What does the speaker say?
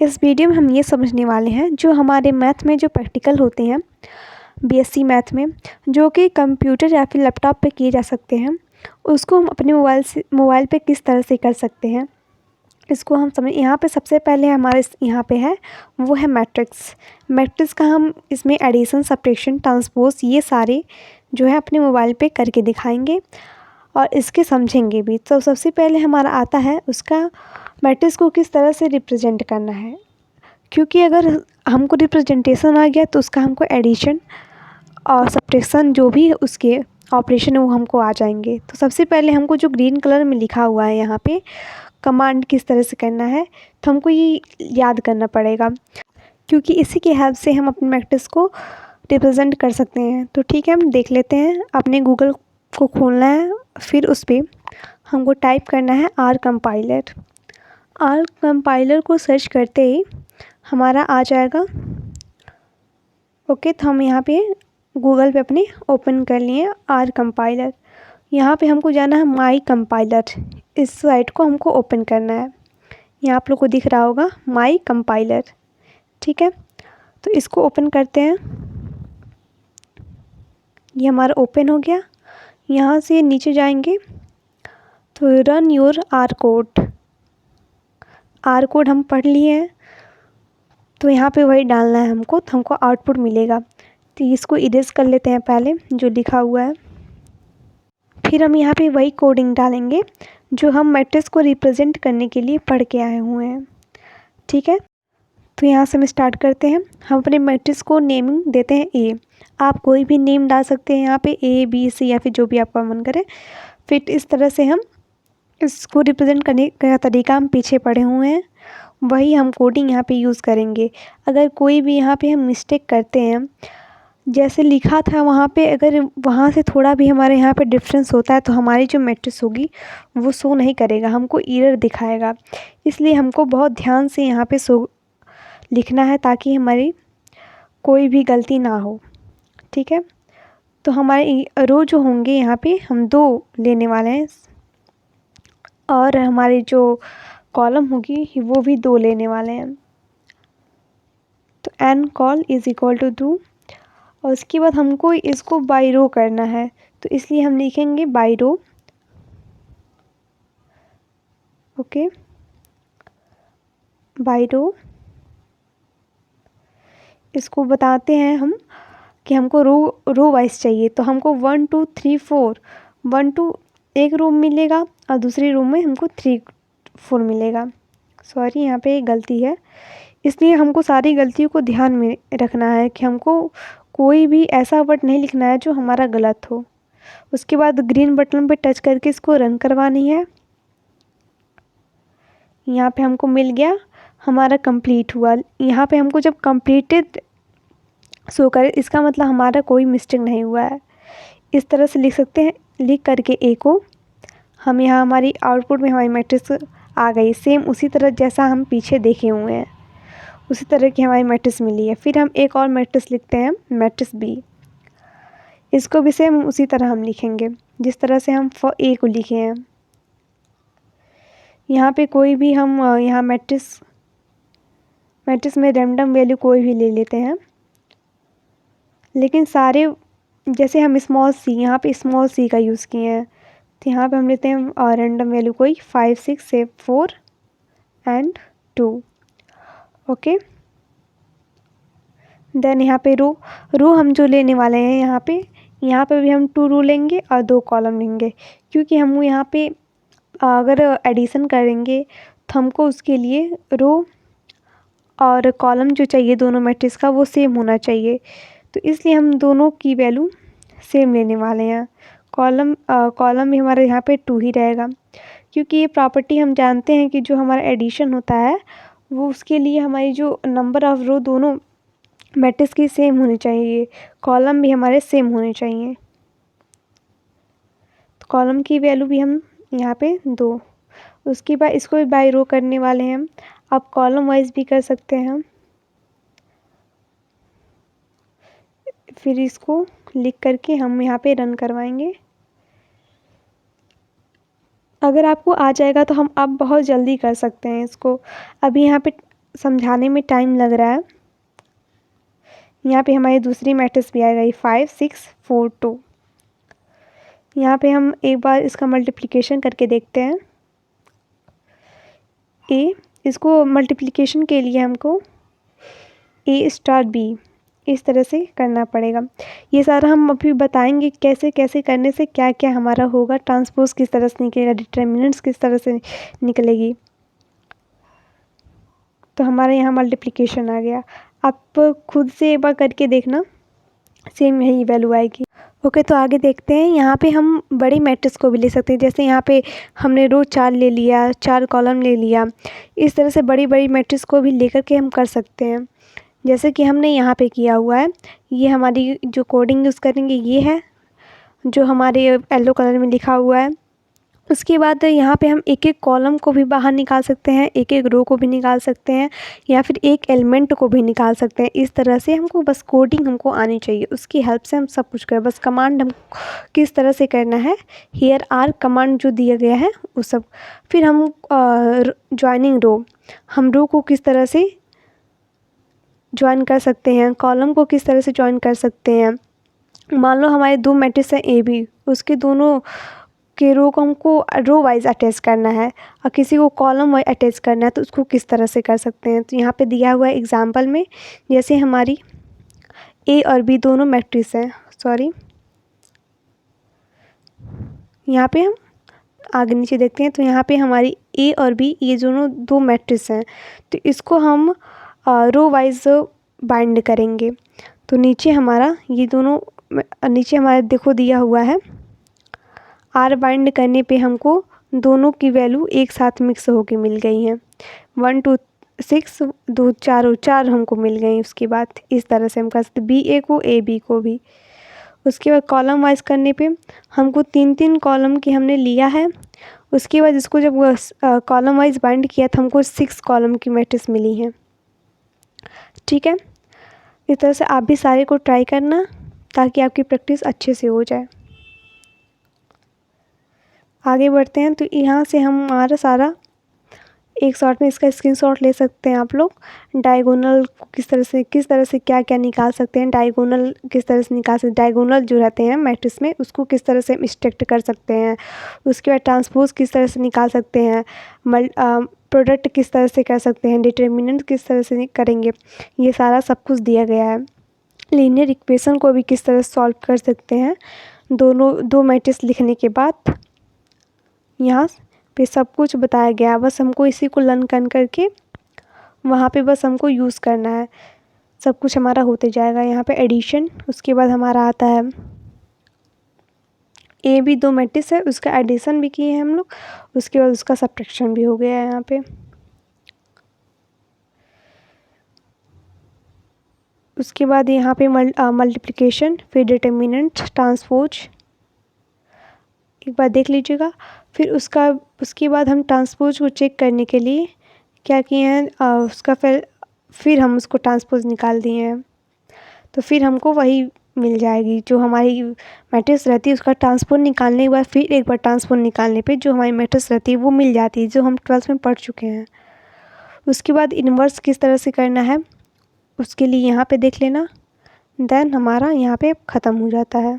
इस वीडियो में हम ये समझने वाले हैं जो हमारे मैथ में जो प्रैक्टिकल होते हैं बीएससी मैथ में, जो कि कंप्यूटर या फिर लैपटॉप पे किए जा सकते हैं, उसको हम अपने मोबाइल पे किस तरह से कर सकते हैं। इसको हम समझ यहाँ पे सबसे पहले हमारे यहाँ पे है वो है मैट्रिक्स। मैट्रिक्स का हम इसमें एडिशन, सब्ट्रैक्शन, ट्रांसपोज ये सारे जो है अपने मोबाइल पे करके दिखाएंगे और इसके समझेंगे भी। तो सबसे पहले हमारा आता है उसका मैट्रिक्स को किस तरह से रिप्रेजेंट करना है, क्योंकि अगर हमको रिप्रेजेंटेशन आ गया तो उसका हमको एडिशन और सब्ट्रैक्शन जो भी उसके ऑपरेशन है वो हमको आ जाएंगे। तो सबसे पहले हमको जो ग्रीन कलर में लिखा हुआ है यहाँ पे कमांड किस तरह से करना है, तो हमको ये याद करना पड़ेगा, क्योंकि इसी के हेल्प से हम अपने मैट्रिक्स को रिप्रेजेंट कर सकते हैं। तो ठीक है, हम देख लेते हैं। अपने गूगल को खोलना है, फिर उस पर हमको टाइप करना है आर कंपाइलर। आर कंपाइलर को सर्च करते ही हमारा आ जाएगा। ओके, तो हम यहाँ पे गूगल पे अपने ओपन कर लिए आर कंपाइलर। यहाँ पे हमको जाना है माई कंपाइलर, इस साइट को हमको ओपन करना है। यहाँ आप लोग को दिख रहा होगा माई कंपाइलर। ठीक है, तो इसको ओपन करते हैं। ये हमारा ओपन हो गया। यहाँ से नीचे जाएंगे तो run your R code. R code हम पढ़ लिए हैं, तो यहाँ पे वही डालना है हमको, तो हमको आउटपुट मिलेगा। तो इसको इरेज कर लेते हैं पहले जो लिखा हुआ है। फिर हम यहाँ पे वही कोडिंग डालेंगे जो हम मैट्रिक्स को रिप्रेजेंट करने के लिए पढ़ के आए हुए हैं। ठीक है, तो यहाँ से हम स्टार्ट करते हैं। हम अपने मैट्रिक्स को नेमिंग देते हैं ए। आप कोई भी नेम डाल सकते हैं यहाँ पे, ए बी सी या फिर जो भी आपका मन करे। फिर इस तरह से हम इसको रिप्रेजेंट करने का तरीका हम पीछे पढ़े हुए हैं, वही हम कोडिंग यहाँ पे यूज़ करेंगे। अगर कोई भी यहाँ पे हम मिस्टेक करते हैं, जैसे लिखा था वहाँ पे, अगर वहाँ से थोड़ा भी हमारे यहाँ पे डिफरेंस होता है तो हमारी जो मैट्रिक्स होगी वो शो नहीं करेगा, हमको एरर दिखाएगा। इसलिए हमको बहुत ध्यान से यहाँ पे लिखना है ताकि हमारी कोई भी गलती ना हो। ठीक है, तो हमारे रो जो होंगे यहाँ पे हम 2 लेने वाले हैं, और हमारी जो कॉलम होगी वो भी 2 लेने वाले हैं। तो n call is equal to 2, और उसके बाद हमको इसको बाई रो करना है, तो इसलिए हम लिखेंगे by rho. Okay, by rho. इसको बताते हैं हम कि हमको रो वाइज चाहिए, तो हमको 1 2 3 4 1 2 एक रूम मिलेगा और दूसरी रूम में हमको 3 4 मिलेगा। सॉरी, यहाँ पे एक गलती है, इसलिए हमको सारी गलतियों को ध्यान में रखना है कि हमको कोई भी ऐसा वर्ड नहीं लिखना है जो हमारा गलत हो। उसके बाद ग्रीन बटन पे टच करके इसको रन करवानी है। यहाँ पे हमको मिल गया, हमारा कंप्लीट हुआ। यहाँ पे हमको जब कंप्लीटेड शो करे, इसका मतलब हमारा कोई मिस्टेक नहीं हुआ है। इस तरह से लिख सकते हैं। लिख करके ए को हम यहाँ हमारी आउटपुट में हमारी मैट्रिक्स आ गई, सेम उसी तरह जैसा हम पीछे देखे हुए हैं, उसी तरह की हमारी मैट्रिक्स मिली है। फिर हम एक और मैट्रिक्स लिखते हैं, मैट्रिक्स बी। इसको भी सेम उसी तरह हम लिखेंगे जिस तरह से हम ए को लिखे हैं। यहाँ पे कोई भी हम यहाँ मैट्रिक्स में रैंडम वैल्यू कोई भी ले लेते हैं, लेकिन सारे जैसे हम स्मॉल सी, यहाँ पे स्मॉल सी का यूज़ किए हैं, तो यहाँ पे हम लेते हैं रैंडम वैल्यू कोई 5 6 7 4 एंड 2। ओके, देन यहाँ पे रो हम जो लेने वाले हैं, यहाँ पे भी हम 2 रो लेंगे और 2 कॉलम लेंगे, क्योंकि हम यहाँ पे अगर एडिशन करेंगे तो हमको उसके लिए रो और कॉलम जो चाहिए दोनों मैट्रिक्स का वो सेम होना चाहिए। तो इसलिए हम दोनों की वैल्यू सेम लेने वाले हैं। कॉलम भी हमारे यहाँ पे 2 ही रहेगा, क्योंकि ये प्रॉपर्टी हम जानते हैं कि जो हमारा एडिशन होता है वो उसके लिए हमारी जो नंबर ऑफ़ रो दोनों मैट्रिक्स की सेम होनी चाहिए, कॉलम भी हमारे सेम होने चाहिए। तो कॉलम की वैल्यू भी हम यहाँ पे 2। उसके बाद इसको भी बाई रो करने वाले हैं। आप कॉलम वाइज भी कर सकते हैं। फिर इसको लिख करके हम यहाँ पे रन करवाएंगे। अगर आपको आ जाएगा तो हम अब बहुत जल्दी कर सकते हैं इसको। अभी यहाँ पे समझाने में टाइम लग रहा है। यहाँ पे हमारी दूसरी मैट्रिक्स भी आ गई 5 6 4 2। यहाँ पे हम एक बार इसका मल्टीप्लिकेशन करके देखते हैं। इसको मल्टीप्लिकेशन के लिए हमको A स्टार B इस तरह से करना पड़ेगा। ये सारा हम अभी बताएंगे कैसे कैसे करने से क्या क्या हमारा होगा, ट्रांसपोज किस तरह से निकलेगा, डिटर्मिनेंट्स किस तरह से निकलेगी। तो हमारे यहाँ मल्टीप्लिकेशन आ गया। आप खुद से एक बार करके देखना, सेम यही वैल्यू आएगी। ओके, तो आगे देखते हैं। यहाँ पे हम बड़ी मैट्रिक्स को भी ले सकते हैं। जैसे यहाँ पे हमने रो 4 ले लिया, 4 कॉलम ले लिया। इस तरह से बड़ी बड़ी मैट्रिक्स को भी लेकर के हम कर सकते हैं, जैसे कि हमने यहाँ पे किया हुआ है। ये हमारी जो कोडिंग यूज़ करेंगे ये है, जो हमारे येलो कलर में लिखा हुआ है। उसके बाद यहाँ पे हम एक एक कॉलम को भी बाहर निकाल सकते हैं, एक एक रो को भी निकाल सकते हैं, या फिर एक एलिमेंट को भी निकाल सकते हैं। इस तरह से हमको बस कोडिंग हमको आनी चाहिए, उसकी हेल्प से हम सब कुछ करें। बस कमांड हम किस तरह से करना है, हियर आर कमांड जो दिया गया है वो सब। फिर हम ज्वाइनिंग रो, हम रो को किस तरह से ज्वाइन कर सकते हैं, कॉलम को किस तरह से ज्वाइन कर सकते हैं। मान लो हमारे 2 मैट्रिक्स हैं ए बी, उसके दोनों के रो को हमको रो वाइज अटैच करना है और किसी को कॉलम वाइज अटैच करना है, तो उसको किस तरह से कर सकते हैं। तो यहाँ पे दिया हुआ है एग्जांपल में, जैसे हमारी ए और बी दोनों मैट्रिक्स हैं, यहाँ पे हम आगे नीचे देखते हैं। तो यहाँ पे हमारी ए और बी ये दोनों 2 मैट्रिक्स हैं, तो इसको हम रो वाइज बाइंड करेंगे। तो नीचे हमारा ये दोनों, नीचे हमारा देखो दिया हुआ है, आर बाइंड करने पे हमको दोनों की वैल्यू एक साथ मिक्स होके मिल गई हैं। 1 2 6 2 4 4 हमको मिल गई। उसके बाद इस तरह से हम कर सकते बी ए को ए बी को भी। उसके बाद कॉलम वाइज करने पे हमको 3 कॉलम की हमने लिया है। उसके बाद इसको जब कॉलम वाइज बाइंड किया तो हमको 6 कॉलम की मैट्रिक्स मिली हैं। ठीक है, इस तरह से आप भी सारे को ट्राई करना ताकि आपकी प्रैक्टिस अच्छे से हो जाए। आगे बढ़ते हैं। तो यहाँ से हम हमारा सारा एक शॉट में इसका स्क्रीनशॉट ले सकते हैं आप लोग। डायगोनल किस तरह से क्या क्या निकाल सकते हैं, डायगोनल किस तरह से निकाल सकते, डायगोनल जो रहते हैं मैट्रिक्स में उसको किस तरह से हम एक्सट्रैक्ट कर सकते हैं। उसके बाद ट्रांसपोज किस तरह से निकाल सकते हैं, प्रोडक्ट किस तरह से कर सकते हैं, डिटर्मिनेंट किस तरह से करेंगे, ये सारा सब कुछ दिया गया है। लीनियर इक्वेशन को भी किस तरह से सॉल्व कर सकते हैं, दो मैट्रिक्स लिखने के बाद यहाँ पे सब कुछ बताया गया। बस हमको इसी को लर्न करके वहाँ पे बस हमको यूज़ करना है, सब कुछ हमारा होते जाएगा। यहाँ पे एडिशन, उसके बाद हमारा आता है ए बी 2 मैट्रिक्स है, उसका एडिशन भी किए हैं हम लोग, उसके बाद उसका सब्ट्रैक्शन भी हो गया है यहाँ पे। उसके बाद यहाँ पे मल्टीप्लिकेशन, फिर डिटर्मिनेंट, ट्रांसपोज एक बार देख लीजिएगा। फिर उसके बाद हम ट्रांसपोज को चेक करने के लिए क्या किए हैं, उसका फिर हम उसको ट्रांसपोज निकाल दिए हैं, तो फिर हमको वही मिल जाएगी जो हमारी मैट्रिक्स रहती है। उसका ट्रांसपोज निकालने के बाद फिर एक बार ट्रांसपोज निकालने पे जो हमारी मैट्रिक्स रहती है वो मिल जाती है, जो हम 12th में पढ़ चुके हैं। उसके बाद इन्वर्स किस तरह से करना है उसके लिए यहाँ पे देख लेना, देन हमारा यहाँ पे ख़त्म हो जाता है।